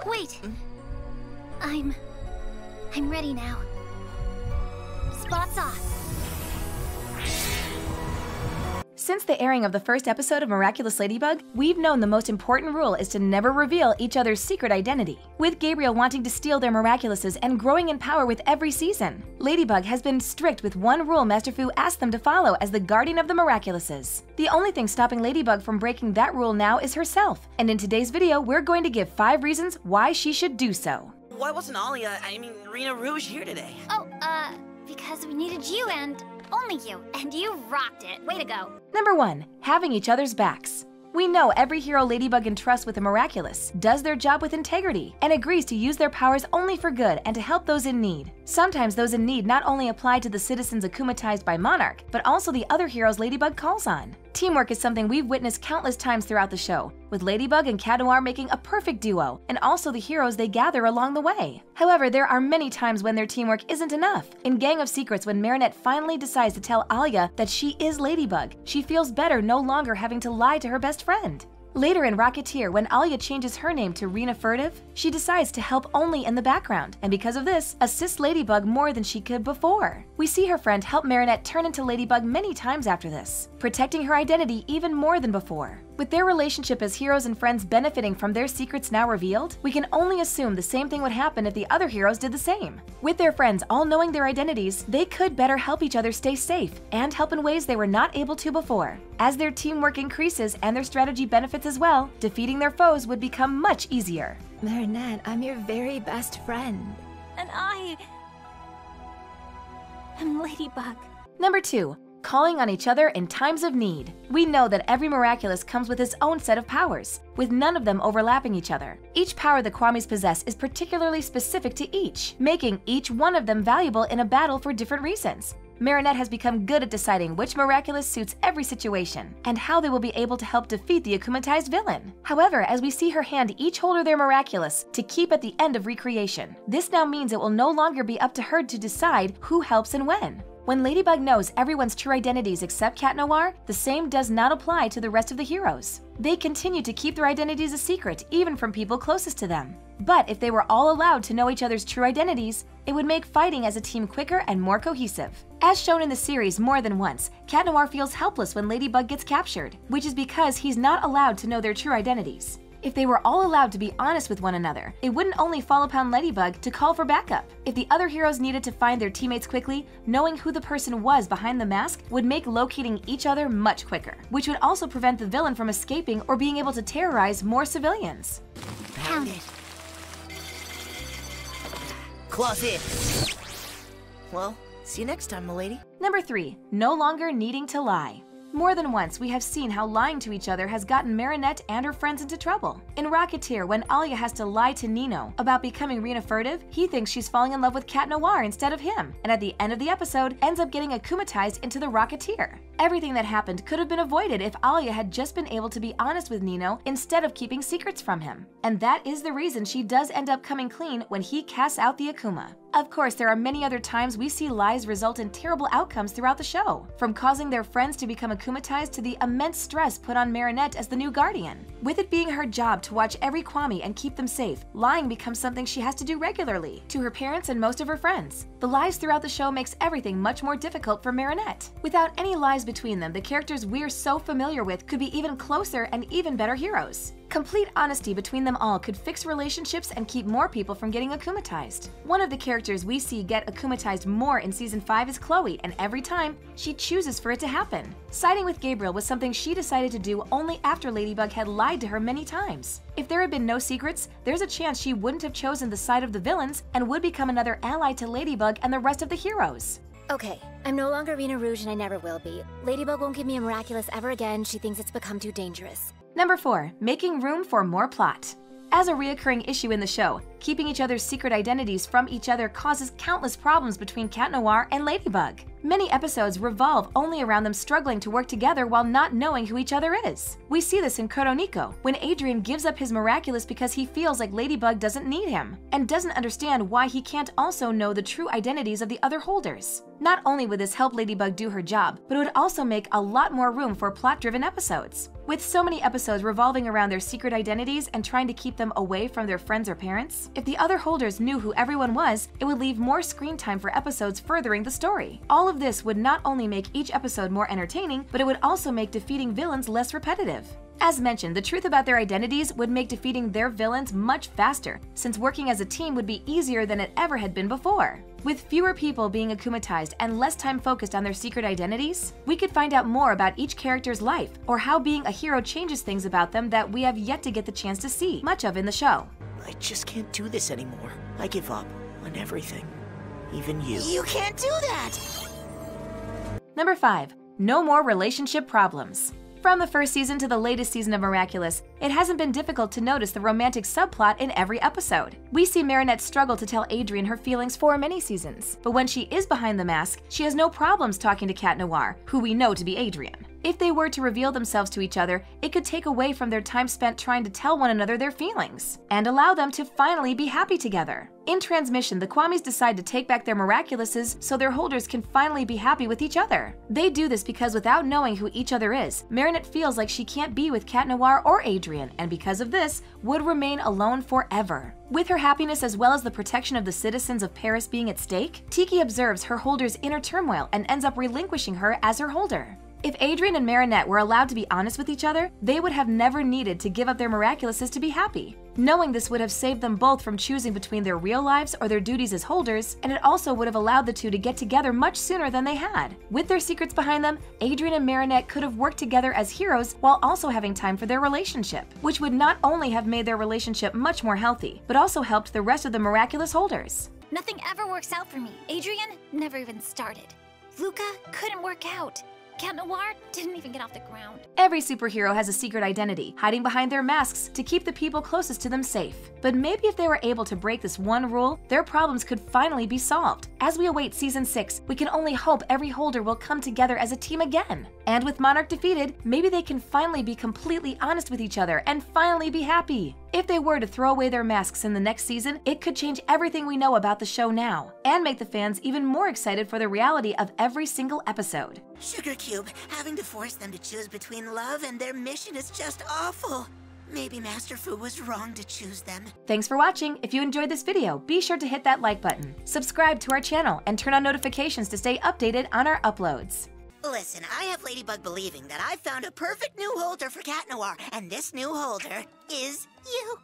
Wait! I'm ready now. Spots off! Since the airing of the first episode of Miraculous Ladybug, we've known the most important rule is to never reveal each other's secret identity. With Gabriel wanting to steal their Miraculouses and growing in power with every season, Ladybug has been strict with one rule Master Fu asked them to follow as the guardian of the Miraculouses. The only thing stopping Ladybug from breaking that rule now is herself, and in today's video, we're going to give 5 reasons why she should do so. Why wasn't Rena Rouge here today? Oh, because we needed you and only you, and you rocked it. Way to go. Number 1. Having each other's backs. We know every hero Ladybug entrusts with a Miraculous does their job with integrity and agrees to use their powers only for good and to help those in need. Sometimes those in need not only apply to the citizens akumatized by Monarch, but also the other heroes Ladybug calls on. Teamwork is something we've witnessed countless times throughout the show, with Ladybug and Cat Noir making a perfect duo, and also the heroes they gather along the way. However, there are many times when their teamwork isn't enough. In Gang of Secrets, when Marinette finally decides to tell Alia that she is Ladybug, she feels better no longer having to lie to her best friend. Later in Rocketeer, when Alia changes her name to Rena Furtive, she decides to help only in the background, and because of this, assists Ladybug more than she could before. We see her friend help Marinette turn into Ladybug many times after this, protecting her identity even more than before. With their relationship as heroes and friends benefiting from their secrets now revealed, we can only assume the same thing would happen if the other heroes did the same. With their friends all knowing their identities, they could better help each other stay safe and help in ways they were not able to before. As their teamwork increases and their strategy benefits as well, defeating their foes would become much easier. Marinette, I'm your very best friend. And I am Ladybug. Number 2. Calling on each other in times of need. We know that every Miraculous comes with its own set of powers, with none of them overlapping each other. Each power the Kwamis possess is particularly specific to each, making each one of them valuable in a battle for different reasons. Marinette has become good at deciding which Miraculous suits every situation, and how they will be able to help defeat the akumatized villain. However, as we see her hand each holder their Miraculous to keep at the end of recreation, this now means it will no longer be up to her to decide who helps and when. When Ladybug knows everyone's true identities except Cat Noir, the same does not apply to the rest of the heroes. They continue to keep their identities a secret, even from people closest to them. But if they were all allowed to know each other's true identities, it would make fighting as a team quicker and more cohesive. As shown in the series more than once, Cat Noir feels helpless when Ladybug gets captured, which is because he's not allowed to know their true identities. If they were all allowed to be honest with one another, it wouldn't only fall upon Ladybug to call for backup. If the other heroes needed to find their teammates quickly, knowing who the person was behind the mask would make locating each other much quicker, which would also prevent the villain from escaping or being able to terrorize more civilians. Pound it. Closet. Well, see you next time, m'lady. Number 3. No longer needing to lie. More than once, we have seen how lying to each other has gotten Marinette and her friends into trouble. In Rocketeer, when Alia has to lie to Nino about becoming Rena Furtive, he thinks she's falling in love with Cat Noir instead of him, and at the end of the episode, ends up getting akumatized into the Rocketeer. Everything that happened could have been avoided if Alia had just been able to be honest with Nino instead of keeping secrets from him. And that is the reason she does end up coming clean when he casts out the Akuma. Of course, there are many other times we see lies result in terrible outcomes throughout the show, from causing their friends to become akumatized to the immense stress put on Marinette as the new guardian. With it being her job to watch every Kwami and keep them safe, lying becomes something she has to do regularly, to her parents and most of her friends. The lies throughout the show makes everything much more difficult for Marinette. Without any lies between them, the characters we're so familiar with could be even closer and even better heroes. Complete honesty between them all could fix relationships and keep more people from getting akumatized. One of the characters we see get akumatized more in Season 5 is Chloe, and every time, she chooses for it to happen. Siding with Gabriel was something she decided to do only after Ladybug had lied to her many times. If there had been no secrets, there's a chance she wouldn't have chosen the side of the villains and would become another ally to Ladybug and the rest of the heroes. Okay, I'm no longer Rena Rouge and I never will be. Ladybug won't give me a Miraculous ever again. She thinks it's become too dangerous. Number 4. Making room for more plot. As a reoccurring issue in the show, keeping each other's secret identities from each other causes countless problems between Cat Noir and Ladybug. Many episodes revolve only around them struggling to work together while not knowing who each other is. We see this in Kuroniko, when Adrian gives up his Miraculous because he feels like Ladybug doesn't need him, and doesn't understand why he can't also know the true identities of the other holders. Not only would this help Ladybug do her job, but it would also make a lot more room for plot-driven episodes. With so many episodes revolving around their secret identities and trying to keep them away from their friends or parents, if the other holders knew who everyone was, it would leave more screen time for episodes furthering the story. All of this would not only make each episode more entertaining, but it would also make defeating villains less repetitive. As mentioned, the truth about their identities would make defeating their villains much faster, since working as a team would be easier than it ever had been before. With fewer people being akumatized and less time focused on their secret identities, we could find out more about each character's life, or how being a hero changes things about them that we have yet to get the chance to see much of in the show. I just can't do this anymore. I give up on everything. Even you. You can't do that! Number 5. No more relationship problems. From the first season to the latest season of Miraculous, it hasn't been difficult to notice the romantic subplot in every episode. We see Marinette struggle to tell Adrien her feelings for many seasons, but when she is behind the mask, she has no problems talking to Cat Noir, who we know to be Adrien. If they were to reveal themselves to each other, it could take away from their time spent trying to tell one another their feelings, and allow them to finally be happy together. In transmission, the Kwamis decide to take back their Miraculouses so their holders can finally be happy with each other. They do this because without knowing who each other is, Marinette feels like she can't be with Cat Noir or Adrien, and because of this, would remain alone forever. With her happiness as well as the protection of the citizens of Paris being at stake, Tiki observes her holder's inner turmoil and ends up relinquishing her as her holder. If Adrien and Marinette were allowed to be honest with each other, they would have never needed to give up their Miraculouses to be happy. Knowing this would have saved them both from choosing between their real lives or their duties as holders, and it also would have allowed the two to get together much sooner than they had. With their secrets behind them, Adrien and Marinette could have worked together as heroes while also having time for their relationship, which would not only have made their relationship much more healthy, but also helped the rest of the Miraculous holders. Nothing ever works out for me. Adrien never even started. Luca couldn't work out. Cat Noir didn't even get off the ground. Every superhero has a secret identity, hiding behind their masks to keep the people closest to them safe. But maybe if they were able to break this one rule, their problems could finally be solved. As we await Season 6, we can only hope every holder will come together as a team again. And with Monarch defeated, maybe they can finally be completely honest with each other and finally be happy. If they were to throw away their masks in the next season, it could change everything we know about the show now, and make the fans even more excited for the reality of every single episode. Sugar Cube, having to force them to choose between love and their mission is just awful. Maybe Master Fu was wrong to choose them. Thanks for watching. If you enjoyed this video, be sure to hit that like button, subscribe to our channel, and turn on notifications to stay updated on our uploads. Listen, I have Ladybug believing that I found a perfect new holder for Cat Noir, and this new holder is you.